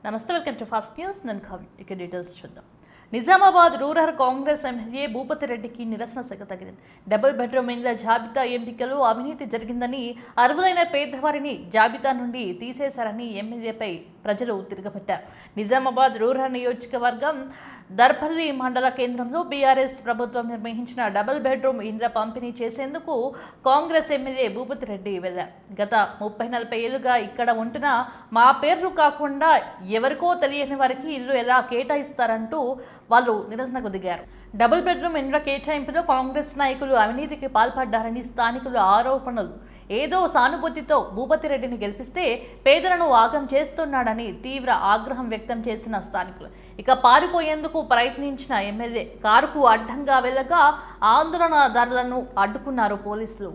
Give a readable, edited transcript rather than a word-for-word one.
నమస్తే, welcome to fast news. నేను కవి. ఇక డీటెయిల్స్ చూద్దాం. నిజామాబాద్ రూరల్ కాంగ్రెస్ ఎమ్మెల్యే భూపతి రెడ్డికి నిరసన సెగ తగిలింది. డబుల్ బెడ్రూమ్ ఇండ్ల జాబితా ఎంపికలో అవినీతి జరిగిందని, అర్హులైన పేదవారిని జాబితా నుండి తీసేశారని ఎమ్మెల్యేపై ప్రజలు తిరగబట్టారు. నిజామాబాద్ రూరల్ నియోజకవర్గం దర్పల్లి మండల కేంద్రంలో బీఆర్ఎస్ ప్రభుత్వం నిర్వహించిన డబుల్ బెడ్రూమ్ ఇండ్ల పంపిణీ చేసేందుకు కాంగ్రెస్ ఎమ్మెల్యే భూపతి రెడ్డి వెళ్లారు. గత 30-40 ఏళ్లుగా ఇక్కడ ఉంటున్న మా పేర్లు కాకుండా ఎవరికో తెలియని వారికి ఇల్లు ఎలా కేటాయిస్తారంటూ వాళ్ళు నిరసనకు దిగారు. డబుల్ బెడ్రూమ్ ఇండ్ల కేటాయింపులో కాంగ్రెస్ నాయకులు అవినీతికి పాల్పడ్డారని స్థానికుల ఆరోపణలు. ఏదో సానుభూతితో భూపతి రెడ్డిని గెలిపిస్తే పేదలను ఆగం చేస్తున్నాడని తీవ్ర ఆగ్రహం వ్యక్తం చేసిన స్థానికులు. ఇక పారిపోయేందుకు ప్రయత్నించిన ఎమ్మెల్యే కారుకు అడ్డంగా వెళ్ళగా ఆందోళనదారులను అడ్డుకున్నారు పోలీసులు.